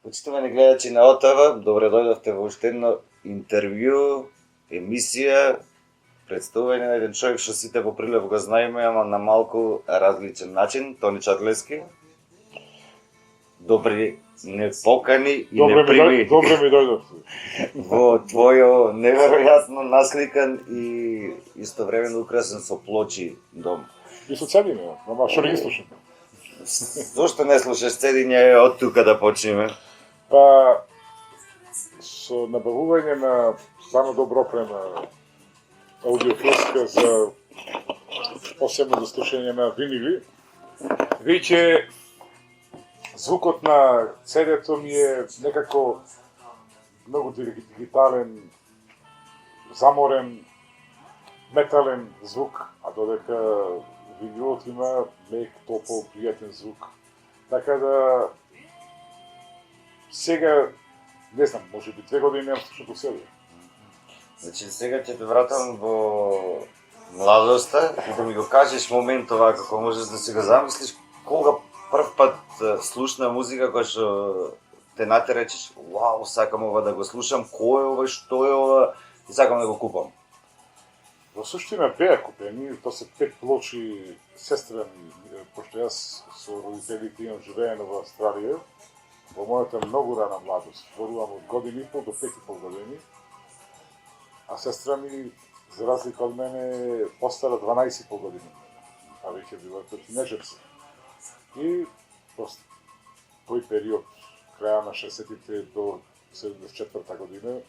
Почитувани гледачи на ОТВ, добре дојдовте во уште едно интервју, емисија, представување на еден човек што сите по Прилеп го знаеме, ама на малку различен начин, Тони Чадлески. Добри не покани и не прими Добре ми дојдовте. во твојо неверојатно насликан и истовремено украсен со плочи дом. И со цедиме, ама што не ги слушам. Зошто не слушаш цедиња од тука да почнеме? Па, со набавување на стварно добро опрема аудиофилска за посебно за слушање на винили, веќе звукот на CD-то ми е некако многу дигитален, заморен, метален звук, а додека винилот има мек, топол, пријатен звук. Така да сега, не знам, може би 2 години немам слушнато CD. Значи сега ќе те вратам во младоста и да ми го кажеш момент ова како можеш да си го замислиш кога прв пат слушна музика која што те натера речеш вау, сакам ова да го слушам, кој е ова, што е ова и сакам да го купам. Во суштина беа купени, то се 5 плочи сестра ми, пошто јас со родителите имам живеено во Австралија, во мојата многу рана младост, зборувам од години и пол до 5,5 години, а сестра ми, за разлика од мене, постара 12,5 години, а веќе била тинеџерска. И просто тој период, краја на 60-тите до 74-та година,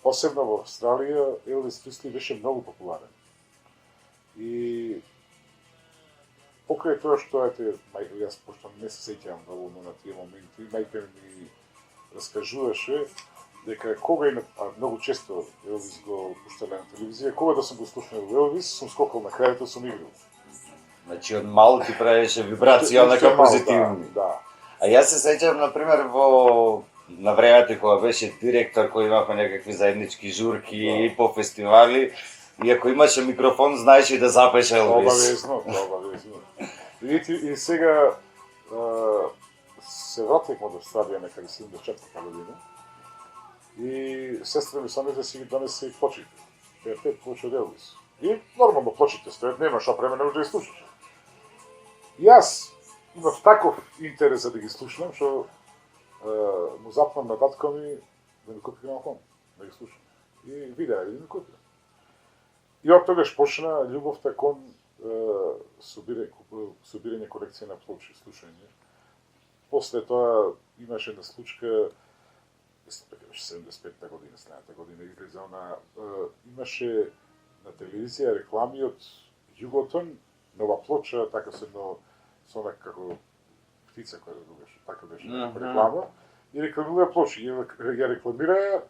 посебно во Австралија, Елвис Пресли беше многу популарен. И покрај тоа што јас пошто не се сеќавам доволно на тие моменти, мајка ми раскажуваше дека кога и многу често Елвис го пуштале на телевизија, кога да сум го слушнал Елвис, сум скокал на крајето, сум играл. Значи од мало ти правеше вибрација онака позитивни. Да. А јас се сеќавам на пример во на времето кога беше директор, кој имавме некакви заеднички журки и по фестивали, и ако имаше микрофон, знаеше и да запеше Елвис. Обавезно. И сега се вративме од Австралија некаде 74-та година. И сестра ми сонете си ги донесе и плочите. Те 5 плочи од Елвис. И нормално плочите стоят, нема што време не може да ги слушаш. И јас имав таков интерес за да ги слушам, што му запнам на татко ми да ми купи грамофон, да ги слушам. И видеа да ми купи. И од тогаш почна љубовта кон собирање колекција на плочи, слушање. После тоа имаше една случка, мислам дека беше 75-та година, следната година излезе имаше на телевизија реклами од Југотон, нова плоча, така со како птица која да беше, така беше реклама, и рекламира плочи. Ја рекламира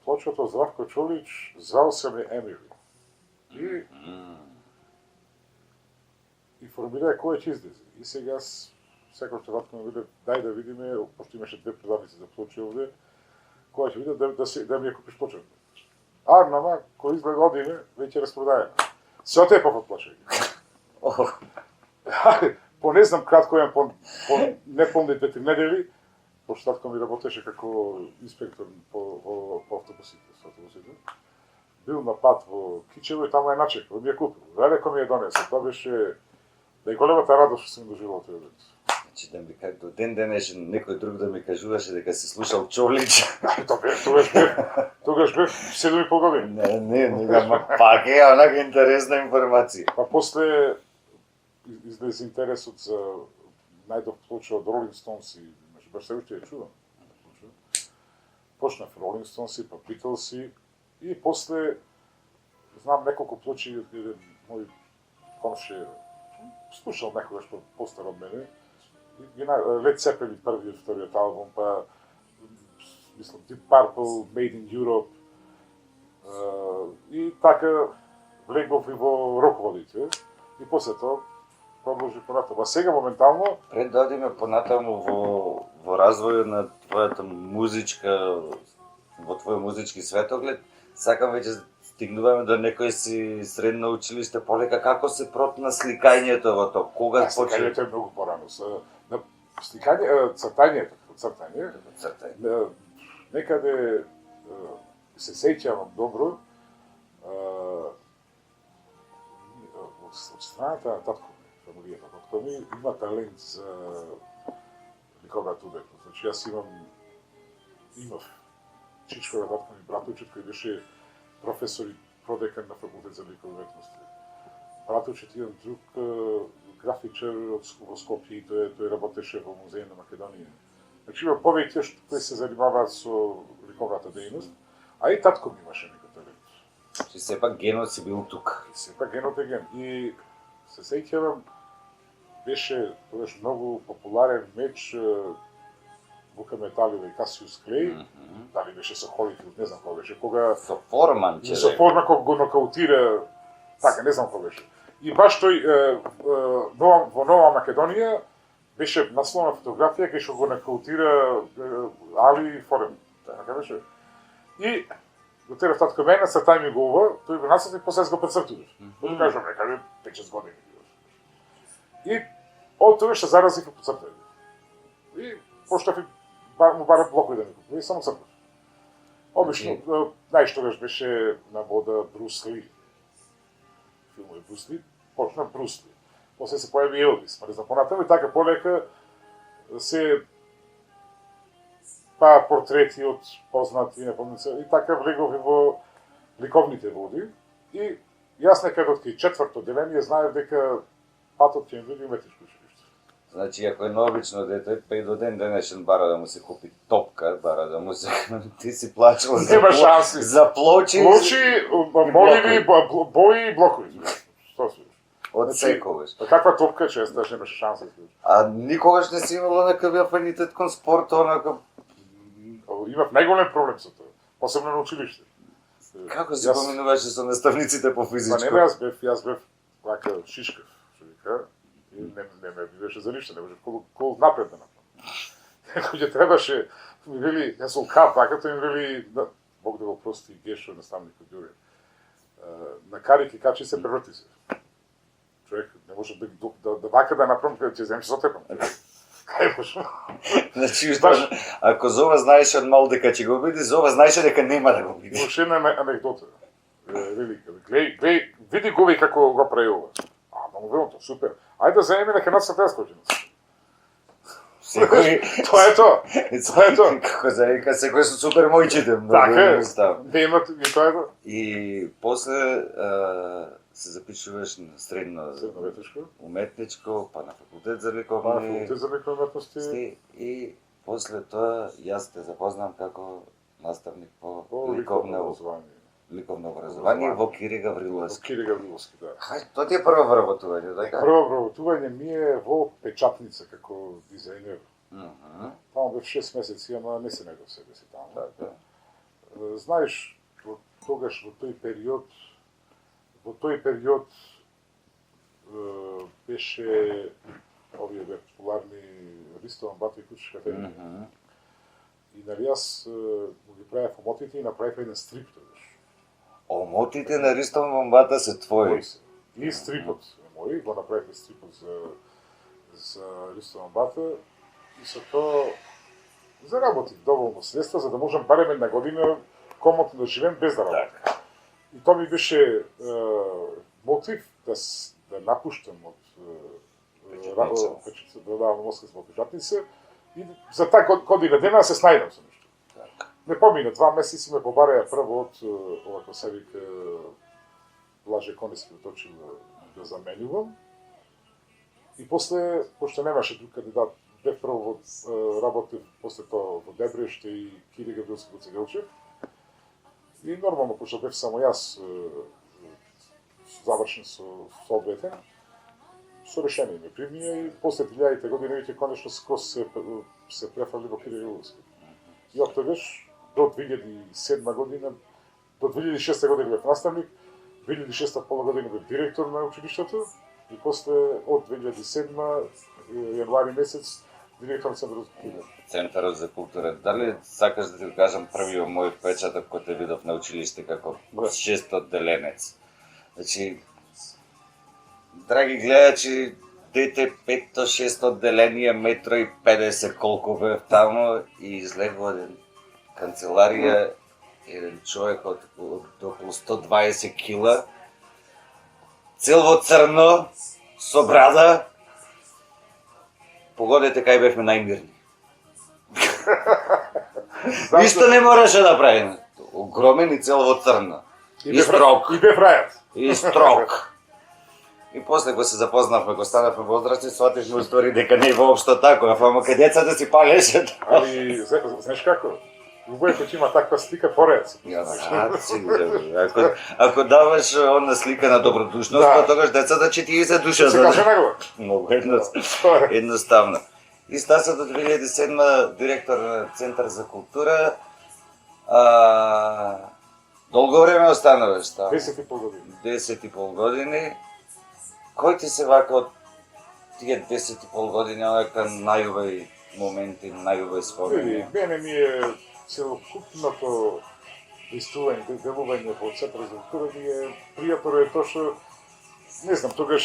плочата од Здравко Чолич "Звал се ме Емили". И формира кој ќе излезе. И сега секој што ваткам виде, дај да видиме, пошто имаше 2 продавници за плочи овде, која ќе виде да ми ја купиш плочата. Нама, кој изгледа одиме, веќе распродаена. Се отепав од плочи. По не знам кратко јам по неполните 3 недели, пошто татко ми работеше како инспектор по автобусите. Бил на пат во Кичево и таму ја начекал, ми ја купил. Велико ми ја донесе, тоа беше најголемата радост што сум доживел тој ден. Значи да ми до ден денешен некој друг да ми кажуваше дека си слушал Чолич. Тогаш бев 7,5 години. Не, пак е онака интересна информација. Па после излезе интересот за најдов плоча од Rolling Stones и баш се уште ја чувам. Почнав Rolling Stones, па Beatles и после знам неколку плочи, еден мој комшија слушал некогаш постар од мене. Led Zeppelin првиот, вториот албум, па мислам Deep Purple, Made in Europe. И така влегов и во роководите. И после тоа продолжи понатаму. А сега моментално пред да одиме понатаму во развојот на твојата музичка, во твој музички светоглед, сакам веќе стигнуваме до некој си средно училиште полека, како се протна сликањето во тоа? Кога почна? Сликањето е многу порано. Цртање. Цртање. Некаде се сеќавам добро од страната на татко ми, фамилијата. Татко ми има талент за ликовната уметност. Значи јас имав чичко на татко ми братовчет кој беше професор и продекан на факултет за ликовни уметности. Братовчет имам друг графичар во Скопје и тој работеше во музеј на Македонија. Значи има повеќе кои се занимаваат со ликовната дејност, а и татко ми имаше некој талент. Че сепак генот си бил тук. И сепак генот е ген. И се сеќавам, беше тогаш многу популарен меч Вука Металива и Касиус Клей, дали беше со Холифилд, не знам кога беше, кога... Со Форман, че Со Форман кога го нокаутира, така, не знам кога беше. И баш тој во Нова Македонија беше насловна фотографија кај што го нокаутира Али Форем. Така беше. И го терав татко мене, цртај ми го ова, тој го насрти и после го прецртуваш. Тој кажам, некаде 5-6 години. И од тоа што заразив по цртање. И почнав му барат блокови да ми купува и само цртав. Обично, најштогаш беше на вода Брус Ли. Филмови Брус Ли, почна Брус Ли. После се појави Елвис, не знам понатаму, и така полека се портрети од познати непознати, и така влегов и во ликовните води. И јас некаде од четврто одделение знаев дека патот ќе ми биде уметничко училиште. Значи, ако е необично дете, па и до ден денешен бара да му се купи топка, бара да му се... Ти си плачал Нема шанси. За плочи... Плочи, моливи, бои и блокови. Што се? Од секогаш. Каква топка че јас немаше шанса. А никогаш не си имало некакв афинитет кон спорт, онака... Имав најголем проблем со тоа, посебно на училиште. Како се поминуваше со наставниците по Па физичко? не, јас бев вака шишкав, што вика, и не ме бидеше за ништо, не може кол напред да направам. Кој требаше, ми вели, јас сум кап, вака тој ми вели, Бог да го прости Гешо, наставникот Ѓуре. На карики качи се преврти се. Човек не може да вака да направам, ќе земеш со тепам. Кај може? Значи, ако Зова знаеше од мал дека ќе го биде, Зова знаеше дека нема да го биде. Уште една анекдота. Глеј, види го како го прави ова. Многу вело тоа, супер. Ајде да заеме дека нас се тескочи. Секој... Тоа е тоа. Тоа е тоа. Како за вика, секој со супер мојчите. Така е. Нема и тоа е тоа. И после се запишуваш на средно уметничко, па на факултет за ликовни уметности. И после тоа јас те запознам како наставник по ликовно образование во Кири Гавриловски. Во Кири Гавриловски, да. Хај, тоа ти е прво вработување, така? Прво вработување ми е во печатница како дизајнер. Таму бев 6 месеци, ама не се најдов себе си таму. Така. Знаеш, тогаш во тој период беше овие бе популарни Ристован Бата и Кучешка Ферма. И нали јас го ги правев омотите и направив еден стрип тогаш. Омотите на Ристован Бомбата се твои. И стрипот е мој, го направивме стрипот за Ристован Бата и со тоа заработив доволно средства за да можам барем една година комотно да живеем без да работам. И тоа ми беше мотив да напуштам од печатница, да давам Москва печатница и за таа година дена се снајдам со нешто. Не помина, 2 месеци ме побараја прво од ова кој се вика Блаже Конески точил да заменувам. И после, пошто немаше друг кандидат, бев прво работев после тоа во Дебреште и Кири Гавриловски во Цегелчев. И нормално, пошто бев само јас завршен со одветен, со решение ме примија и после 2000 година веќе конечно скроз се префрли во Кири Гавриловски. И од тогаш до 2007 година, до 2006 година бев наставник, 2006 пола година бев директор на училиштето и после од 2007 јануари месец директор на Центарот за култура. Центарот за култура. Дали сакаш да ти кажам првиот мој впечаток кога те видов на училиште како шест одделенец? Значи, драги гледачи, дете 5-6 одделение, 1,50 м колку бев таму и излегува од канцеларија еден човек од околу 120 кила, цел во црно, со брада. Погодете кај бевме најмирни. Ништо не мораше да правиме. Огромен и цел во црно. И строг. И бев рајат. И строг. И после кога се запознавме, кога станавме возрастни, сватишме устори дека не е воопшто тако, ама кај децата си палеше. Али, знаеш како? Убаво ќе има таква слика поред. Ако даваш она слика на добродушност, Да. па тогаш децата ќе ти се душа. Се каже него. Многу едноставно. И Стасо до 2007 директор на Центар за култура. Долго време останаваш таму. 10,5 години. 10,5 години. Кој ти се вака од тие 10,5 години онака најубави моменти, најубави спомени? Мене ми е целокупното действување, делување во Центар за култура ми е пријатно е тоа што не знам, тогаш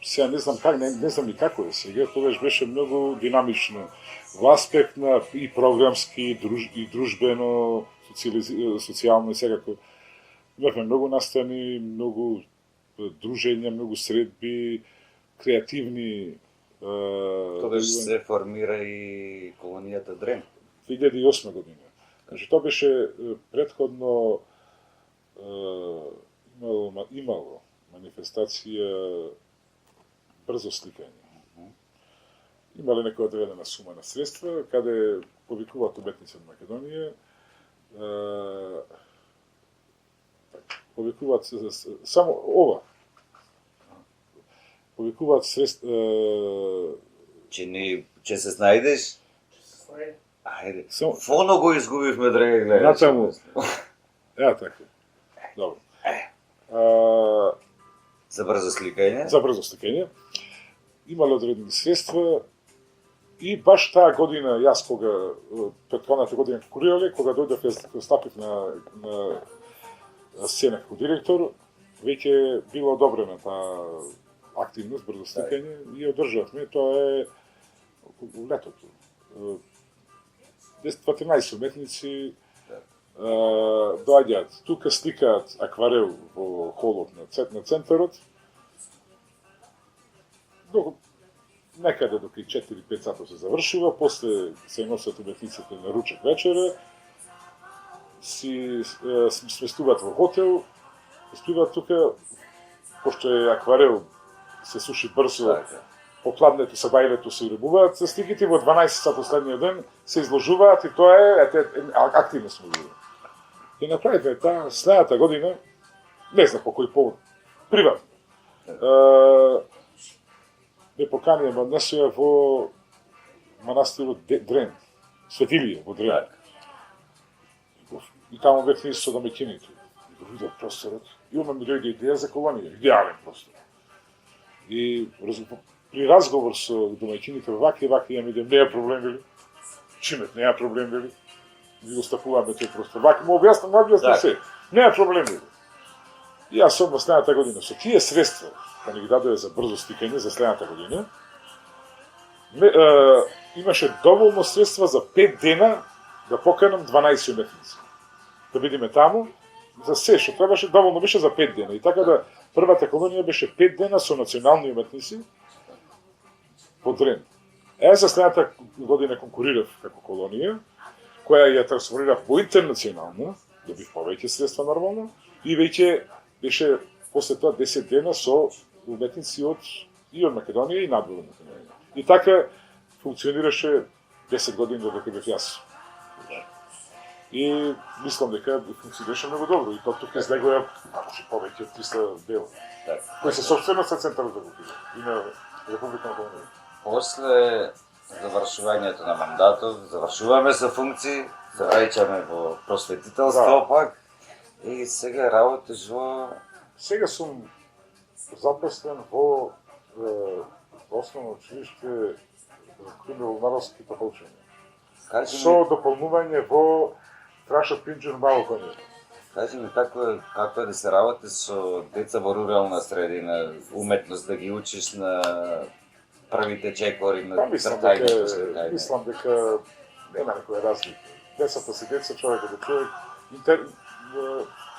сега не знам как, не знам и како е сега, тогаш беше многу динамично во аспект на и програмски, и дружбено, социјално и секако. Имавме многу настани, многу дружења, многу средби, креативни. Тогаш се формира и колонијата Дрен. 2008 година. Значи, тоа беше претходно имало манифестација брзо сликање. Имале некоја одредена сума на средства, каде повикуваат уметници од Македонија, повикуваат само ова. Повикуваат средства. Че се снајдеш? Ајде. Фоно го изгубивме, драги гледачи. Натаму. Така. Добро. За брзо сликање? За брзо сликање. Имале одредени средства и баш таа година, јас кога претходната година конкурирале, кога дојдов, стапив на сцена како директор, веќе била одобрена таа активност, брзо сликање и одржавме. Тоа е летото. 10-14 уметници доаѓаат, тука сликаат акварел во холот на центарот, некаде до 4-5 сата се завршува, после се носат уметниците на ручек вечера, си сместуваат во хотел, спиваат тука, пошто е акварел, се суши брзо, попладнето со бајлето се уребуваат, сликите во 12 сата следниот ден се изложуваат и тоа е активно сме били. И направивме таа следната година, не знам по кој повод, приватно. Ме поканија Манесија во манастирот Дрен, Светилија во Дрен. И таму бевме со домаќините. И го видов просторот. И ома ми дојде идеја за колонија, идеален простор. И при разговор со домаќините вака ја ми не е проблем вели. Чимет, не е проблем вели. Ви го стапуваме тој простор. Вака му објаснам се. Не е проблем вели. И јас одма следната година со тие средства, кога ни ги дадоа за брзо стикање за следната година, имаше доволно средства за 5 дена да поканам 12 уметници. Да бидеме таму, за се што требаше, доволно беше за 5 дена. И така да првата колонија беше 5 дена со национални уметници во Дрен. За следната година конкурирав како колонија, која ја трансформирав во интернационална, добив повеќе средства нормално, и веќе беше после тоа 10 дена со уметници и од Македонија и надвор од Македонија. И така функционираше 10 години додека бев јас. И мислам дека функционираше многу добро. И тоа тука излегоја повеќе од 300 дела. Кои се собственост на Центарот за култура и на Република Македонија. После завршувањето на мандатот, завршуваме со функции, се враќаме во просветителство пак. И сега работиш во... Сега сум запослен во основно училиште криминалски тополчење. Со дополнување во Траша Пинџер Мало коње. Кажи ми, како е да се работи со деца во рурална средина, уметност да ги учиш на првите чекори, на цртање, сликање? Мислам дека нема некоја разлика. Децата се деца, човекот е човек.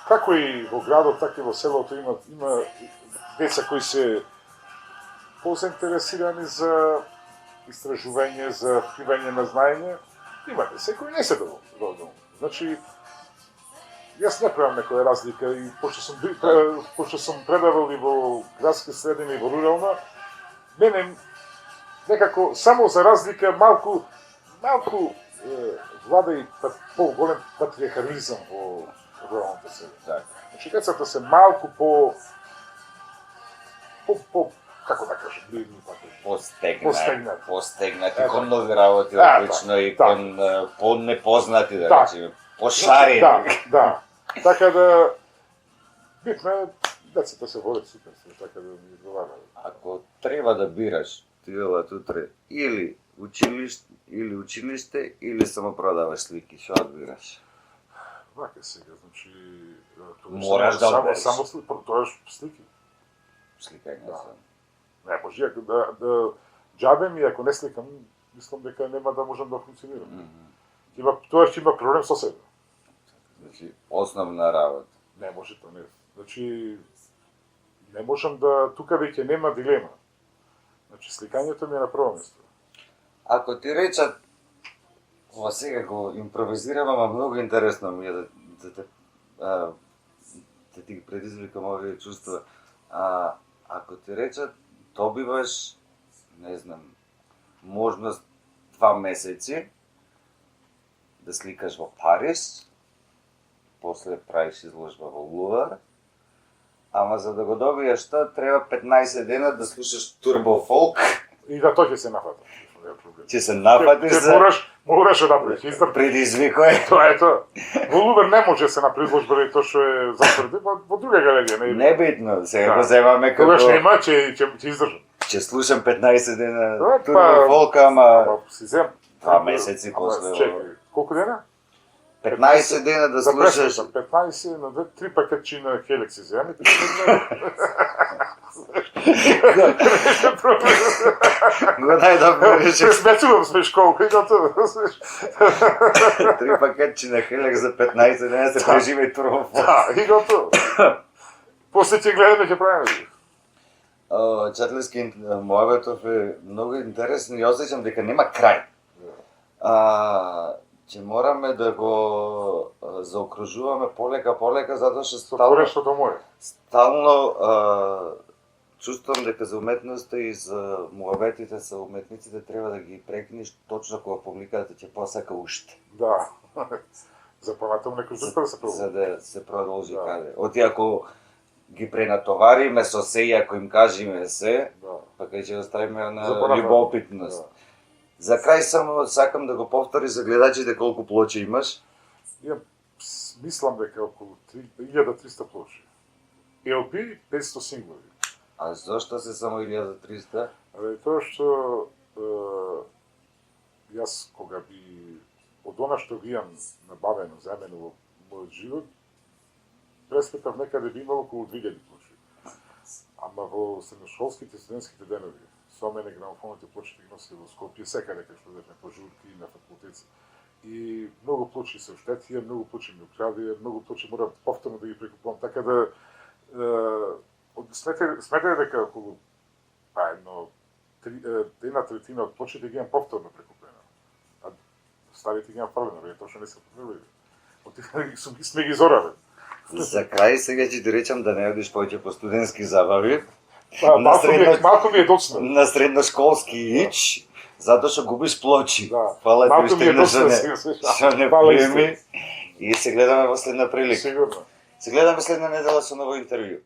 Како и во градот, така и во селото има деца кои се позаинтересирани за истражување, за откривање на знаење. Има деца кои не се доволни. Значи, јас не правам некоја разлика и пошто сум предавал и во градски средини и во рурална, мене некако само за разлика малку влада и по-голем патриархализам во руралната средина. Така. Значи децата се малку по како да кажам, бливни Постегнати кон нови работи, обично и кон по-непознати, да речеме, пошарени. Да. Така да битно е децата се водат супер, така да ми изговарат. Ако треба да бираш, ти велат утре или училиште, или само продаваш слики, што одбираш? Вака сега, значи Мораш да одбереш. Само слики. Сликање Да. сам. Не може да џабем и ако не сликам, мислам дека нема да можам да функционирам. Тоа ќе има проблем со себе. Значи, основна работа. Не може тоа не. Значи не можам да тука веќе нема дилема. Значи сликањето ми е на прво место. Ако ти речат, ова сега го импровизирам, ама многу интересно ми е да ти ги предизвикам овие чувства. Ако ти речат, добиваш, не знам, можност 2 месеци да сликаш во Париз, после правиш изложба во Лувар, ама за да го добиеш тоа треба 15 дена да слушаш турбо фолк. И да тоа ќе се нафата. Ќе се нападиш за Мораш да направиш издрп. предизвикој. Тоа е тоа. Во Лувар не може да се направи изложба заради тоа што е затворено, во друга галерија не е. Небитно, сега го земаме Тогаш како нема, ќе издржам. ќе слушам 15 дена Па, турбо фолк, ама Си зем. 2 месеци после. Чекај, колку дена? 15 дена да слушаш. 15 на 3 пакетчи на Хелекс си земи. Го најдобро реши. Пресметувам сме школка и готово. 3 пакетчи на Хелек за 15 дена се преживе турбо фолк. Да, и готово. После ќе гледаме ќе правиме. Чатлески Моабетов е многу интересен и осеќам дека нема крај. Ќе мораме да го заокружуваме полека, затоа што Со творештото моје. стално чувствувам дека за уметноста и за муабетите со уметниците треба да ги прекинеш точно кога публиката ќе посака уште. Да. За понатаму некој друг да се пробува. За да се продолжи Да. каде. Оти ако ги пренатовариме со се и ако им кажеме се, Да. па кај ќе оставиме За на понатаму. љубопитност. За крај само сакам да го повтори за гледачите колку плочи имаш. Мислам дека околу 1300 плочи. LP 500 синглови. А зошто се само 1300? Тоа што јас кога би од она што ги имам набавено, земено во мојот живот, пресметав некаде би имало околу 2000 плочи. Ама во средношколските студентските денови, со мене грамофоните плочите ги носи во Скопје, секаде кај што бевме по журки на факултет. И многу плочи се оштетија, многу плочи ми украдија, многу плочи мора повторно да ги прекупувам, така да сметај дека околу една третина од плочите ги имам повторно прекупена. А старите ги имам фрлено, тоа што не се потребили. Сме ги зораве. За крај сега ќе ти речам да не одиш повеќе по студентски забави. Малку ми е доцна. На средношколски ич, затоа што губиш плочи. Да. Фала ти Малку ми е уште доцна. што не приеми. И се гледаме во следна прилика. Сигурно. Се гледаме следна недела со ново интервју.